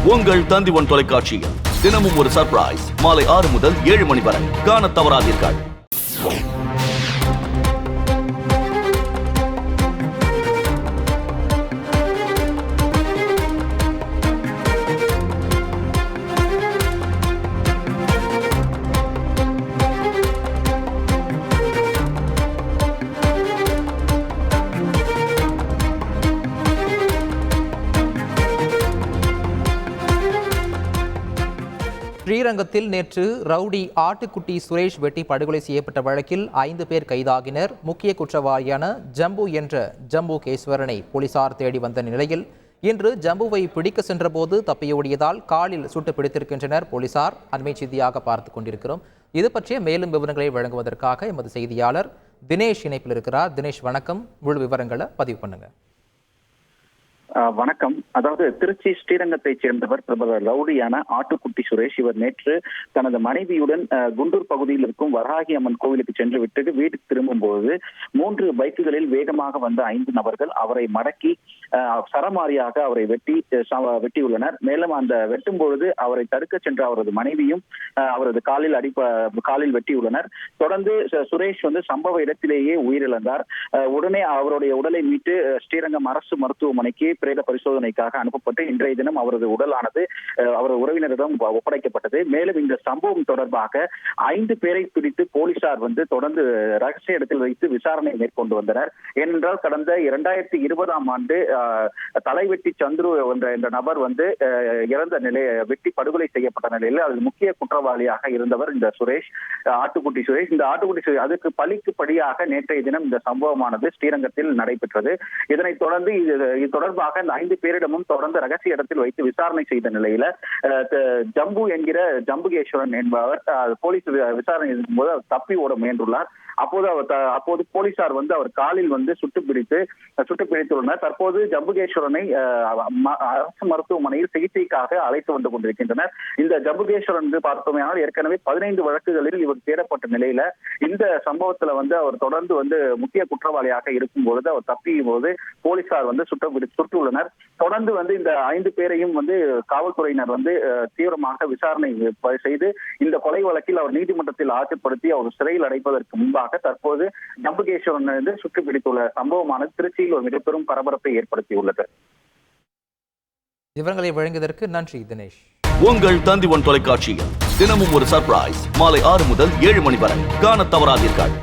உங்கள் தந்திவன் தொலைக்காட்சியில் தினமும் ஒரு சர்ப்ரைஸ் மாலை 6 முதல் 7 மணி வரை காணத் தவறாதீர்கள். ஸ்ரீரங்கத்தில் நேற்று ரவுடி ஆட்டுக்குட்டி சுரேஷ் வெட்டி படுகொலை செய்யப்பட்ட வழக்கில் 5 பேர் கைதாகினர். முக்கிய குற்றவாளியான ஜம்பு என்ற ஜம்புகேஸ்வரனை போலீசார் தேடி வந்த நிலையில் இன்று ஜம்புவை பிடிக்க சென்றபோது தப்பியோடியதால் காலில் சுட்டு பிடித்திருக்கின்றனர் போலீசார். அண்மை செய்தியாக பார்த்து கொண்டிருக்கிறோம். இது பற்றிய மேலும் விவரங்களை வழங்குவதற்காக எமது செய்தியாளர் தினேஷ் இணைப்பில் இருக்கிறார். தினேஷ் வணக்கம், முழு விவரங்களை பதிவு பண்ணுங்க. வணக்கம். அதாவது திருச்சி ஸ்ரீரங்கத்தைச் சேர்ந்தவர் பிரபல ரவுடியான ஆட்டுக்குட்டி சுரேஷ். இவர் நேற்று தனது மனைவியுடன் குண்டூர் பகுதியில் இருக்கும் வராகி அம்மன் கோவிலுக்கு சென்று விட்டு வீட்டுக்கு திரும்பும் போது 3 பைக்குகளில் வேகமாக வந்த 5 நபர்கள் அவரை மடக்கி சரமாரியாக அவரை வெட்டியுள்ளனர். மேலும் அந்த வெட்டும் பொழுது அவரை தடுக்க சென்ற அவரது மனைவியும் அவரது காலில் வெட்டியுள்ளனர். தொடர்ந்து சுரேஷ் சம்பவ இடத்திலேயே உயிரிழந்தார். உடனே அவருடைய உடலை மீட்டு ஸ்ரீரங்கம் அரசு மருத்துவமனைக்கு பிரேத பரிசோதனைக்காக அனுப்பப்பட்டு இன்றைய தினம் அவரது உடலானது அவரது உறவினரிடம் ஒப்படைக்கப்பட்டது. மேலும் இந்த சம்பவம் தொடர்பாக 5 பேரை பிடித்து போலீசார் தொடர்ந்து ரகசிய இடத்தில் வைத்து விசாரணை மேற்கொண்டு வந்தனர். ஏனென்றால் கடந்த 2020ஆம் ஆண்டு தலைவெட்டி சந்துரு என்ற நபர் இறந்த வெட்டி படுகொலை செய்யப்பட்ட நிலையில் அதில் முக்கிய குற்றவாளியாக இருந்தவர் இந்த சுரேஷ், ஆட்டுக்குட்டி சுரேஷ். இந்த ஆட்டுக்குட்டி சுரேஷ் அதுக்கு பழிக்கு படியாக நேற்றைய தினம் இந்த சம்பவமானது ஸ்ரீரங்கத்தில் நடைபெற்றது. இதனைத் தொடர்ந்து இது தொடர்பாக இந்த 5 பேரிடமும் தொடர்ந்து ரகசிய இடத்தில் வைத்து விசாரணை செய்த நிலையில ஜம்பு என்கிற ஜம்புகேஸ்வரன் என்பவர் போலீஸ் விசாரணை போது தப்பி ஓட முயன்றுள்ளார். அப்போது போலீசார் அவர் காலில் சுட்டு பிடித்துள்ளனர். தற்போது ஜம்புகேஸ்வரனை அரசு மருத்துவமனையில் சிகிச்சைக்காக அழைத்து வந்து கொண்டிருக்கின்றனர். இந்த ஜம்புகேஸ்வரன் பார்த்தோமேனால் ஏற்கனவே 15 வழக்குகளில் இவர் தேடப்பட்ட நிலையில இந்த சம்பவத்துல அவர் தொடர்ந்து முக்கிய குற்றவாளியாக இருக்கும் பொழுது அவர் தப்பியும் போது போலீசார் சுட்டுள்ளனர். தொடர்ந்து இந்த 5 பேரையும் காவல்துறையினர் தீவிரமாக விசாரணை செய்து இந்த கொலை வழக்கில் அவர் நீதிமன்றத்தில் ஆஜர்படுத்தி அவர் சிறையில் அடைப்பதற்கு முன்பாக தற்போது ஜம்புகேஸ்வரன் சுட்டு பிடித்துள்ள சம்பவமானது திருச்சியில் ஒரு மிகப்பெரும் பரபரப்பை ஏற்படுத்தியுள்ளது. விவரங்களை வழங்கியதற்கு நன்றி தினேஷ். உங்கள் தந்திவன் தொலைக்காட்சியில் தினமும் ஒரு சர்ப்ரைஸ் மாலை 6 முதல் 7 மணி வரை காணத் தவறாதீர்கள்.